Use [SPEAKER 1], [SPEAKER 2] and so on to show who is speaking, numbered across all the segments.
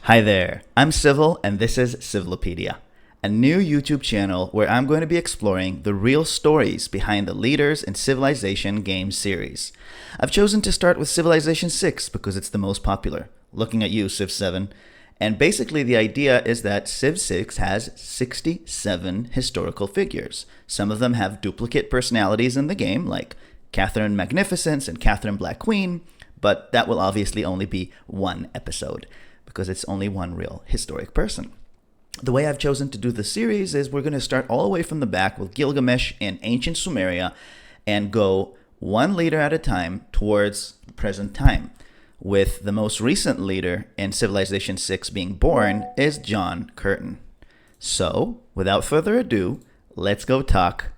[SPEAKER 1] Hi there, I'm Civil and this is Civilopedia, a new YouTube channel where I'm going to be exploring the real stories behind the leaders in Civilization game series. I've chosen to start with Civilization 6 because it's the most popular, looking at you, Civ 7, and basically the idea is that Civ 6 has 67 historical figures. Some of them have duplicate personalities in the game, like Catherine Magnificence and Catherine Black Queen, but that will obviously only be one episode, because it's only one real historic person. The way I've chosen to do the series is we're going to start all the way from the back with Gilgamesh in ancient Sumeria and go one leader at a time towards present time, with the most recent leader in Civilization 6 being born is John Curtin. So, without further ado, let's go talk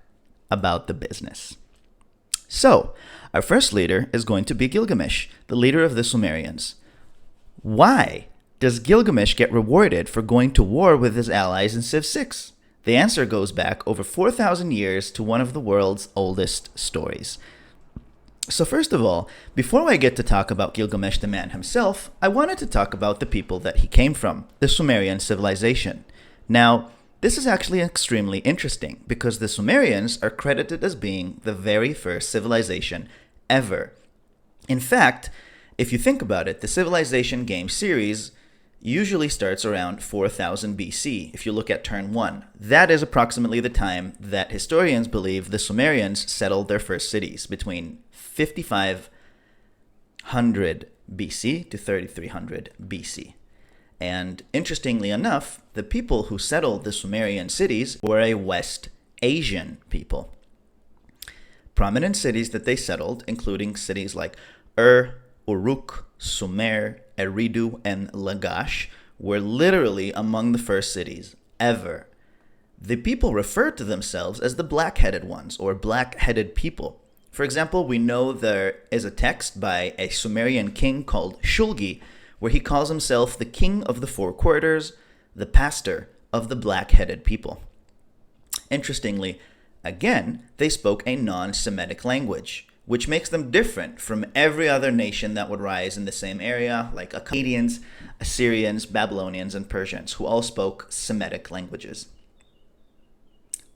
[SPEAKER 1] about the business. So, our first leader is going to be Gilgamesh, the leader of the Sumerians. Why does Gilgamesh get rewarded for going to war with his allies in Civ 6? The answer goes back over 4,000 years to one of the world's oldest stories. So first of all, before I get to talk about Gilgamesh the man himself, I wanted to talk about the people that he came from, the Sumerian civilization. Now, this is actually extremely interesting because the Sumerians are credited as being the very first civilization ever. In fact, if you think about it, the Civilization game series usually starts around 4000 BC. If you look at turn 1, that is approximately the time that historians believe the Sumerians settled their first cities, between 5500 BC to 3300 BC. And interestingly enough, the people who settled the Sumerian cities were a West Asian people. Prominent cities that they settled, including cities like Uruk, Sumer, Eridu, and Lagash, were literally among the first cities ever. The people referred to themselves as the black-headed ones, or black-headed people. For example, we know there is a text by a Sumerian king called Shulgi, where he calls himself the king of the four quarters, the pastor of the black-headed people. Interestingly, again, they spoke a non-Semitic language, which makes them different from every other nation that would rise in the same area, like Akkadians, Assyrians, Babylonians, and Persians, who all spoke Semitic languages.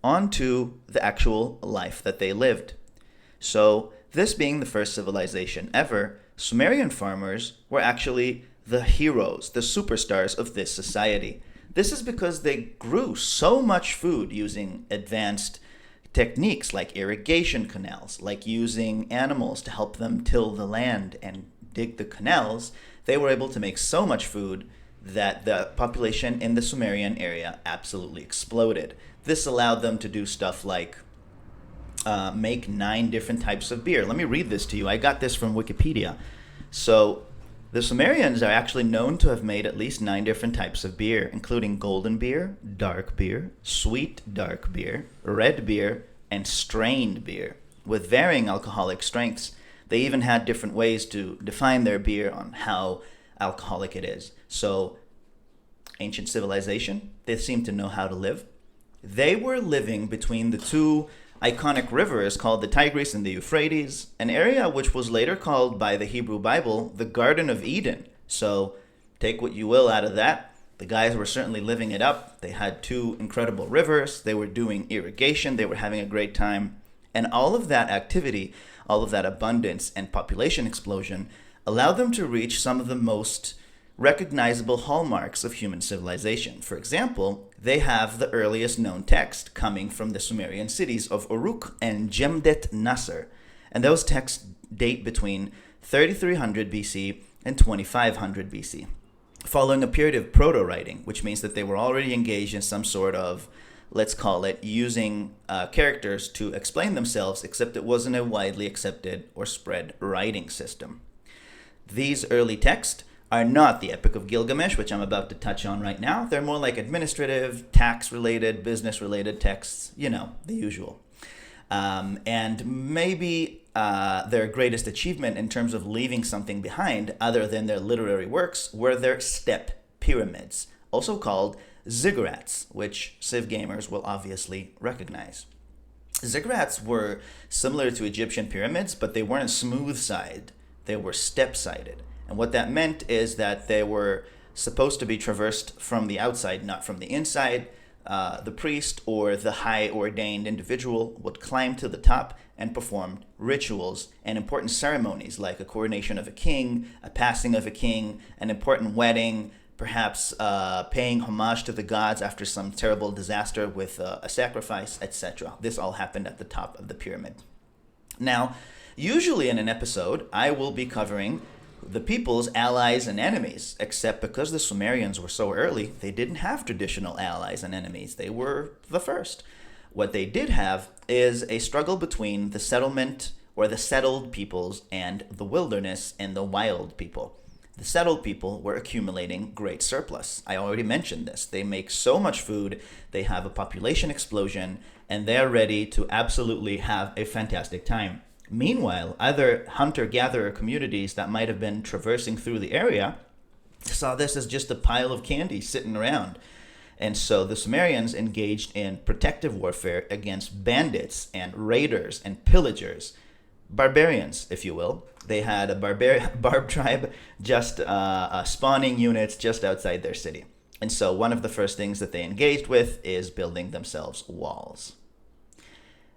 [SPEAKER 1] On to the actual life that they lived. So, this being the first civilization ever, Sumerian farmers were actually the heroes, the superstars of this society. This is because they grew so much food using advanced techniques like irrigation canals, like using animals to help them till the land and dig the canals. They were able to make so much food that the population in the Sumerian area absolutely exploded. This allowed them to do stuff like make 9 different types of beer. Let me read this to you. I got this from Wikipedia. So the Sumerians are actually known to have made at least 9 different types of beer, including golden beer, dark beer, sweet dark beer, red beer, and strained beer, with varying alcoholic strengths. They even had different ways to define their beer on how alcoholic it is. So, ancient civilization, they seem to know how to live. They were living between the two iconic rivers called the Tigris and the Euphrates, an area which was later called by the Hebrew Bible the Garden of Eden. So take what you will out of that. The guys were certainly living it up. They had 2 incredible rivers. They were doing irrigation. They were having a great time. And all of that activity, all of that abundance and population explosion allowed them to reach some of the most recognizable hallmarks of human civilization. For example, they have the earliest known text coming from the Sumerian cities of Uruk and Jemdet Nasser, and those texts date between 3300 BC and 2500 BC, following a period of proto-writing, which means that they were already engaged in some sort of, let's call it, using characters to explain themselves, except it wasn't a widely accepted or spread writing system. These early texts are not the Epic of Gilgamesh, which I'm about to touch on right now. They're more like administrative, tax-related, business-related texts, the usual. And maybe their greatest achievement in terms of leaving something behind, other than their literary works, were their step pyramids, also called Ziggurats, which Civ gamers will obviously recognize. Ziggurats were similar to Egyptian pyramids, but they weren't smooth-sided. They were step-sided. And what that meant is that they were supposed to be traversed from the outside, not from the inside. The priest or the high ordained individual would climb to the top and perform rituals and important ceremonies like a coronation of a king, a passing of a king, an important wedding, perhaps paying homage to the gods after some terrible disaster with a sacrifice, etc. This all happened at the top of the pyramid. Now, usually in an episode, I will be covering the people's allies and enemies, except because the Sumerians were so early, they didn't have traditional allies and enemies. They were the first. What they did have is a struggle between the settlement or the settled peoples and the wilderness and the wild people. The settled people were accumulating great surplus. I already mentioned this. They make so much food, they have a population explosion, and they're ready to absolutely have a fantastic time. Meanwhile, other hunter-gatherer communities that might have been traversing through the area saw this as just a pile of candy sitting around. And so the Sumerians engaged in protective warfare against bandits and raiders and pillagers, barbarians, if you will. They had a barb tribe just spawning units just outside their city. And so one of the first things that they engaged with is building themselves walls.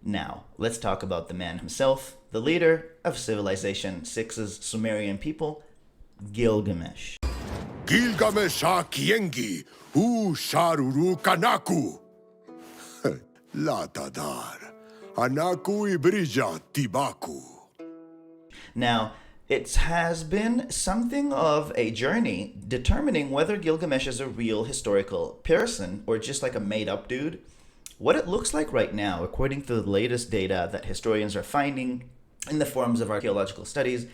[SPEAKER 1] Now, let's talk about the man himself, the leader of Civilization 6's Sumerian people, Gilgamesh.
[SPEAKER 2] Gilgamesh Kiengi, Hu Sharuru Kanaku. Latadar, Anaku Ibrija Tibaku.
[SPEAKER 1] Now, it has been something of a journey determining whether Gilgamesh is a real historical person or just like a made-up dude. What it looks like right now, according to the latest data that historians are finding in the forms of archaeological studies,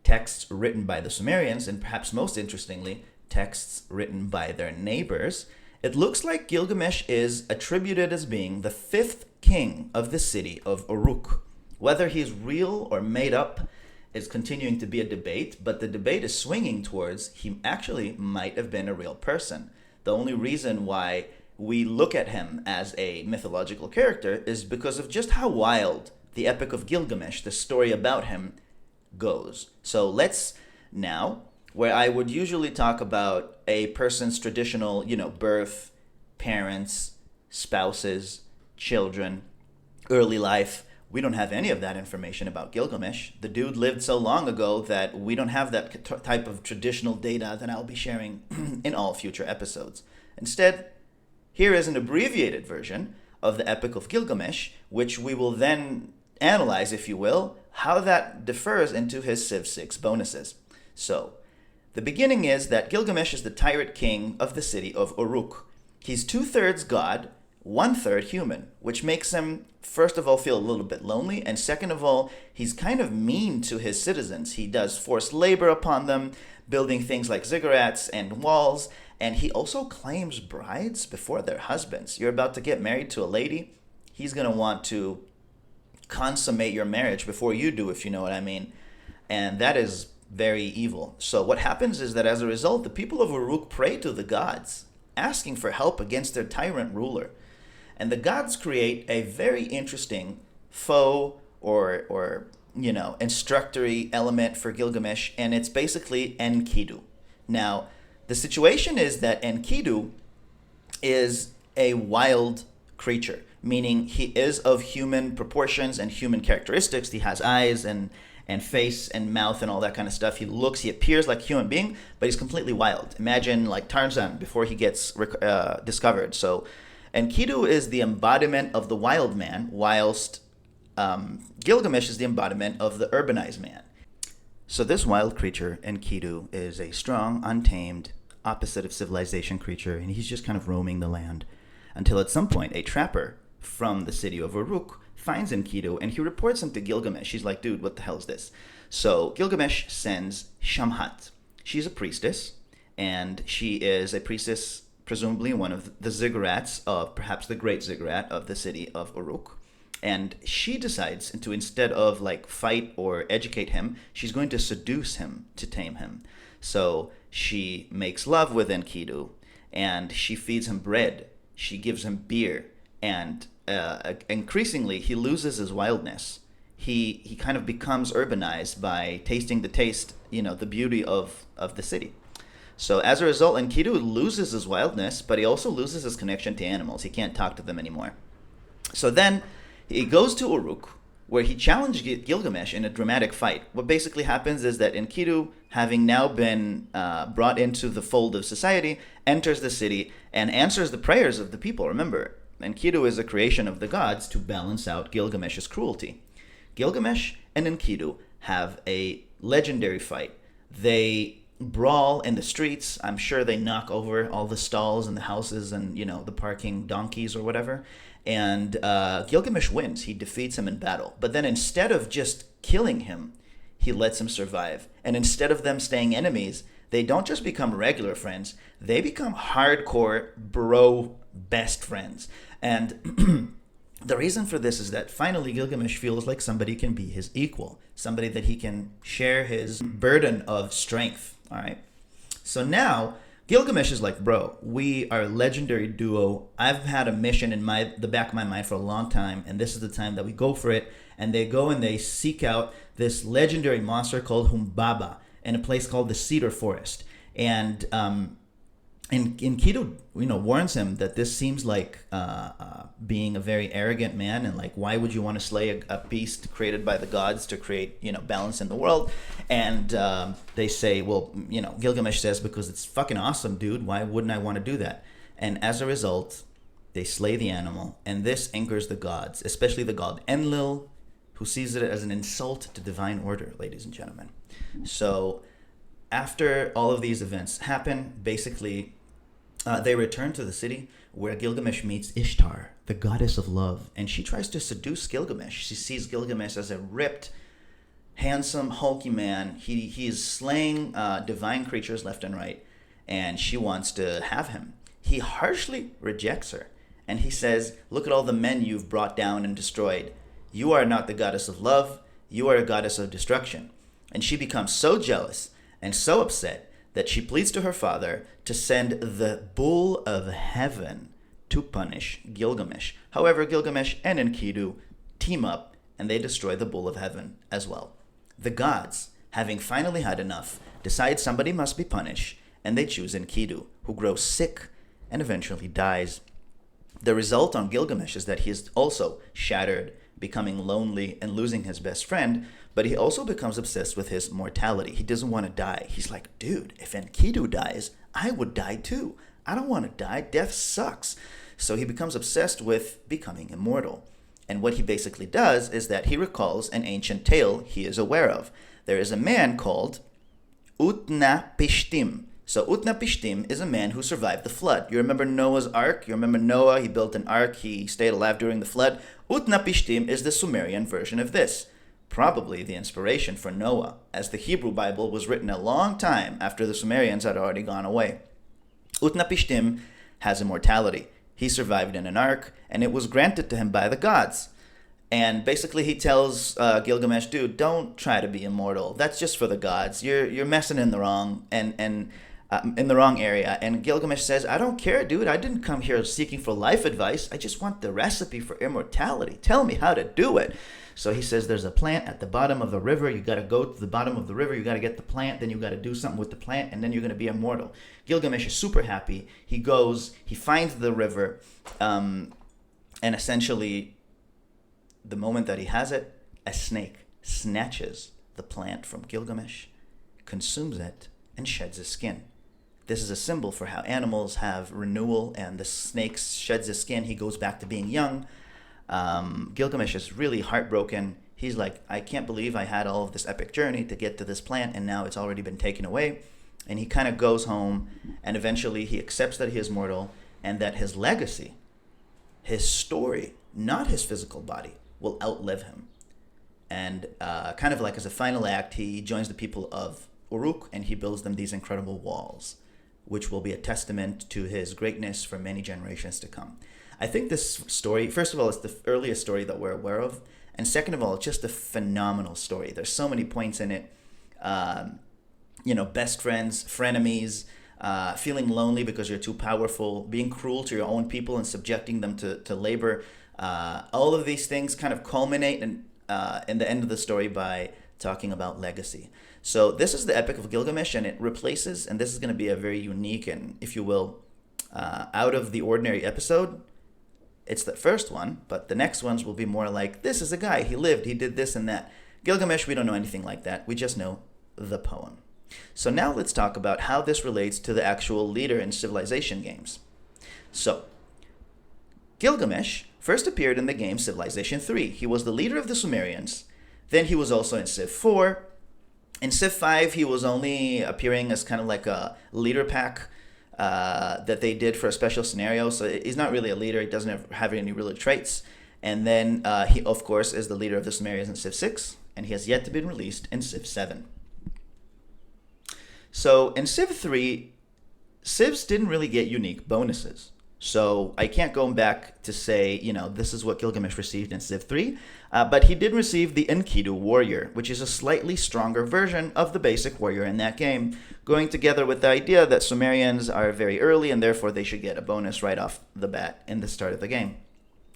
[SPEAKER 1] texts written by the Sumerians, and perhaps most interestingly, texts written by their neighbors, it looks like Gilgamesh is attributed as being the 5th king of the city of Uruk. Whether he's real or made up is continuing to be a debate, but the debate is swinging towards he actually might have been a real person. The only reason why we look at him as a mythological character is because of just how wild the Epic of Gilgamesh, the story about him, goes. So let's now, where I would usually talk about a person's traditional, birth, parents, spouses, children, early life, we don't have any of that information about Gilgamesh. The dude lived so long ago that we don't have that type of traditional data that I'll be sharing in all future episodes. Instead, here is an abbreviated version of the Epic of Gilgamesh, which we will then analyze, if you will, how that differs into his Civ 6 bonuses. So, the beginning is that Gilgamesh is the tyrant king of the city of Uruk. He's 2/3 god, 1/3 human, which makes him, first of all, feel a little bit lonely, and second of all, he's kind of mean to his citizens. He does forced labor upon them, building things like ziggurats and walls, and he also claims brides before their husbands. You're about to get married to a lady, he's going to want to consummate your marriage before you do, if you know what I mean. And that is very evil. So what happens is that as a result, the people of Uruk pray to the gods, asking for help against their tyrant ruler. And the gods create a very interesting foe or instructory element for Gilgamesh, and it's basically Enkidu. Now, the situation is that Enkidu is a wild creature, meaning he is of human proportions and human characteristics. He has eyes and face and mouth and all that kind of stuff. He appears like a human being, but he's completely wild. Imagine like Tarzan before he gets discovered. So Enkidu is the embodiment of the wild man, whilst Gilgamesh is the embodiment of the urbanized man. So this wild creature, Enkidu, is a strong, untamed, opposite of civilization creature, and he's just kind of roaming the land until at some point a trapper from the city of Uruk finds Enkidu, and he reports him to Gilgamesh. He's like, dude, what the hell is this? So Gilgamesh sends Shamhat. She's a priestess, and she is a priestess, presumably one of the Ziggurats of perhaps the great Ziggurat of the city of Uruk. And she decides to, instead of like fight or educate him, she's going to seduce him to tame him. So she makes love with Enkidu, and she feeds him bread. She gives him beer, and increasingly he loses his wildness. He kind of becomes urbanized by tasting the taste, the beauty of the city. So as a result, Enkidu loses his wildness, but he also loses his connection to animals. He can't talk to them anymore. So then he goes to Uruk, where he challenged Gilgamesh in a dramatic fight. What basically happens is that Enkidu, having now been brought into the fold of society, enters the city and answers the prayers of the people. Remember, Enkidu is a creation of the gods to balance out Gilgamesh's cruelty. Gilgamesh and Enkidu have a legendary fight. They brawl in the streets. I'm sure they knock over all the stalls and the houses and, the parking donkeys or whatever. And Gilgamesh wins. He defeats him in battle. But then instead of just killing him, he lets him survive. And instead of them staying enemies, they don't just become regular friends. They become hardcore bro best friends. And the reason for this is that finally Gilgamesh feels like somebody can be his equal, somebody that he can share his burden of strength. All right. So now Gilgamesh is like, bro, we are a legendary duo. I've had a mission in the back of my mind for a long time, and this is the time that we go for it. And they go and they seek out this legendary monster called Humbaba in a place called the Cedar Forest. And Enkidu, warns him that this seems like being a very arrogant man, and like, why would you want to slay a beast created by the gods to create, balance in the world? And they say, well, Gilgamesh says, because it's fucking awesome, dude. Why wouldn't I want to do that? And as a result, they slay the animal, and this angers the gods, especially the god Enlil, who sees it as an insult to divine order, ladies and gentlemen. So after all of these events happen, basically, they return to the city where Gilgamesh meets Ishtar, the goddess of love, and she tries to seduce Gilgamesh. She sees Gilgamesh as a ripped, handsome, hulky man. He is slaying divine creatures left and right, and she wants to have him. He harshly rejects her, and he says, look at all the men you've brought down and destroyed. You are not the goddess of love. You are a goddess of destruction. And she becomes so jealous and so upset that she pleads to her father to send the bull of heaven to punish Gilgamesh. However, Gilgamesh and Enkidu team up and they destroy the bull of heaven as well. The gods, having finally had enough, decide somebody must be punished, and they choose Enkidu, who grows sick and eventually dies. The result on Gilgamesh is that he is also shattered, becoming lonely and losing his best friend, but he also becomes obsessed with his mortality. He doesn't want to die. He's like, dude, if Enkidu dies, I would die too. I don't want to die. Death sucks. So he becomes obsessed with becoming immortal. And what he basically does is that he recalls an ancient tale he is aware of. There is a man called Utnapishtim. So Utnapishtim is a man who survived the flood. You remember Noah's Ark? You remember Noah? He built an ark. He stayed alive during the flood. Utnapishtim is the Sumerian version of this. Probably the inspiration for Noah, as the Hebrew Bible was written a long time after the Sumerians had already gone away. Utnapishtim has immortality. He survived in an ark, and it was granted to him by the gods. And basically he tells Gilgamesh, dude, don't try to be immortal. That's just for the gods. You're messing in the wrong in the wrong area. And Gilgamesh says, I don't care, dude. I didn't come here seeking for life advice. I just want the recipe for immortality. Tell me how to do it. So he says there's a plant at the bottom of the river. You got to go to the bottom of the river. You got to get the plant. Then you got to do something with the plant. And then you're going to be immortal. Gilgamesh is super happy. He goes, he finds the river. And essentially, the moment that he has it, a snake snatches the plant from Gilgamesh, consumes it, and sheds his skin. This is a symbol for how animals have renewal, and the snake sheds his skin. He goes back to being young. Gilgamesh is really heartbroken. He's like, I can't believe I had all of this epic journey to get to this plant, and now it's already been taken away. And he kind of goes home, and eventually he accepts that he is mortal, and that his legacy, his story, not his physical body, will outlive him. And kind of like as a final act, he joins the people of Uruk, and he builds them these incredible walls, which will be a testament to his greatness for many generations to come. I think this story, first of all, it's the earliest story that we're aware of. And second of all, it's just a phenomenal story. There's so many points in it. Best friends, frenemies, feeling lonely because you're too powerful, being cruel to your own people and subjecting them to labor. All of these things kind of culminate in the end of the story by talking about legacy. So this is the Epic of Gilgamesh, and it replaces, and this is going to be a very unique and, if you will, out of the ordinary episode. It's the first one, but the next ones will be more like, this is a guy, he lived, he did this and that. Gilgamesh, we don't know anything like that. We just know the poem. So now let's talk about how this relates to the actual leader in civilization games. So, Gilgamesh first appeared in the game Civilization 3. He was the leader of the Sumerians. Then he was also in Civ 4. In Civ 5, he was only appearing as kind of like a leader pack that they did for a special scenario. So he's not really a leader. He doesn't have any ruler traits. And then he, of course, is the leader of the Sumerians in Civ 6. And he has yet to be released in Civ 7. So in Civ 3, Civs didn't really get unique bonuses. So I can't go back to say, this is what Gilgamesh received in Civ 3, but he did receive the Enkidu warrior, which is a slightly stronger version of the basic warrior in that game, going together with the idea that Sumerians are very early and therefore they should get a bonus right off the bat in the start of the game.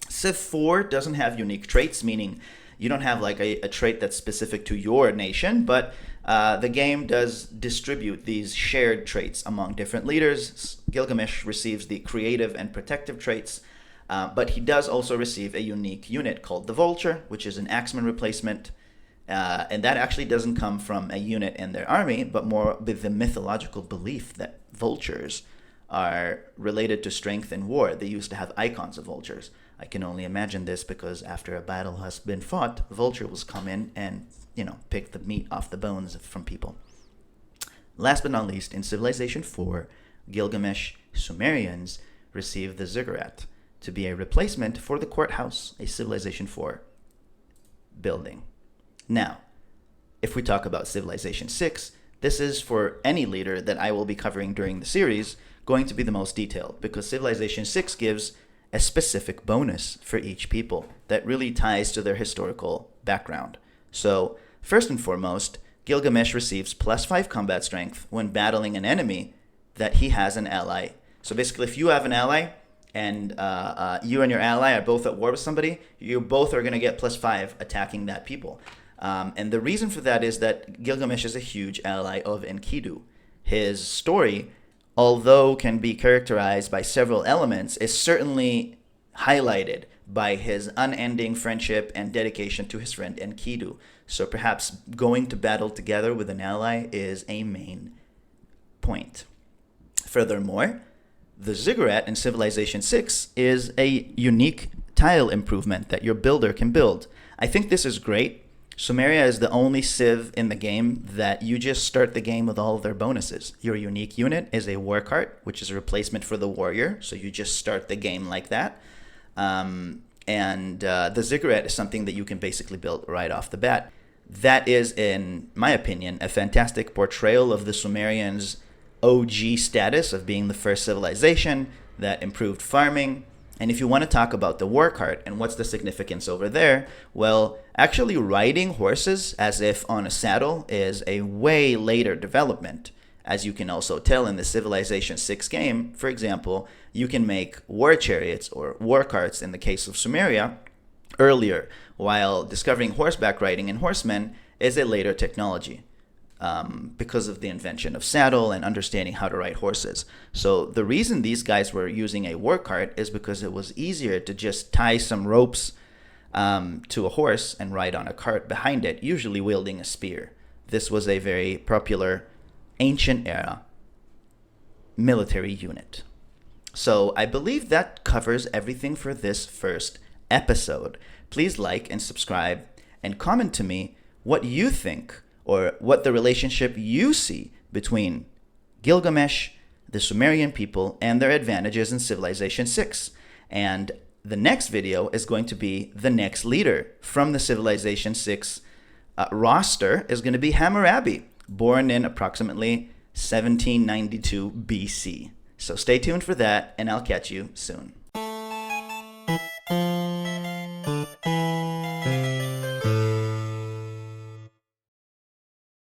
[SPEAKER 1] Civ 4 doesn't have unique traits, meaning you don't have like a trait that's specific to your nation, but the game does distribute these shared traits among different leaders. Gilgamesh receives the creative and protective traits, but he does also receive a unique unit called the Vulture, which is an axeman replacement, and that actually doesn't come from a unit in their army, but more with the mythological belief that vultures are related to strength in war. They used to have icons of vultures. I can only imagine this because after a battle has been fought, vultures come in and, pick the meat off the bones from people. Last but not least, in Civilization 4, Gilgamesh Sumerians received the Ziggurat to be a replacement for the courthouse, a Civilization 4 building. Now, if we talk about Civilization 6, this is for any leader that I will be covering during the series going to be the most detailed, because Civilization 6 gives a specific bonus for each people that really ties to their historical background. So, first and foremost, Gilgamesh receives +5 combat strength when battling an enemy that he has an ally. So basically, if you have an ally and you and your ally are both at war with somebody, you both are going to get +5 attacking that people. And the reason for that is that Gilgamesh is a huge ally of Enkidu. His story, although can be characterized by several elements, is certainly highlighted by his unending friendship and dedication to his friend Enkidu. So perhaps going to battle together with an ally is a main point. Furthermore, the Ziggurat in Civilization 6 is a unique tile improvement that your builder can build. I think this is great. Sumeria is the only civ in the game that you just start the game with all of their bonuses. Your unique unit is a war cart, which is a replacement for the warrior, so you just start the game like that. The Ziggurat is something that you can basically build right off the bat. That is, in my opinion, a fantastic portrayal of the Sumerians' OG status of being the first civilization that improved farming. And if you want to talk about the war cart and what's the significance over there, well, actually riding horses as if on a saddle is a way later development. As you can also tell in the Civilization 6 game, for example, you can make war chariots or war carts in the case of Sumeria earlier, while discovering horseback riding and horsemen is a later technology. Because of the invention of saddle and understanding how to ride horses. So the reason these guys were using a war cart is because it was easier to just tie some ropes to a horse and ride on a cart behind it, usually wielding a spear. This was a very popular ancient era military unit. So I believe that covers everything for this first episode. Please like and subscribe and comment to me what you think or what the relationship you see between Gilgamesh, the Sumerian people, and their advantages in Civilization 6. And the next video is going to be the next leader from the Civilization 6 roster is going to be Hammurabi, born in approximately 1792 BC. So stay tuned for that, and I'll catch you soon.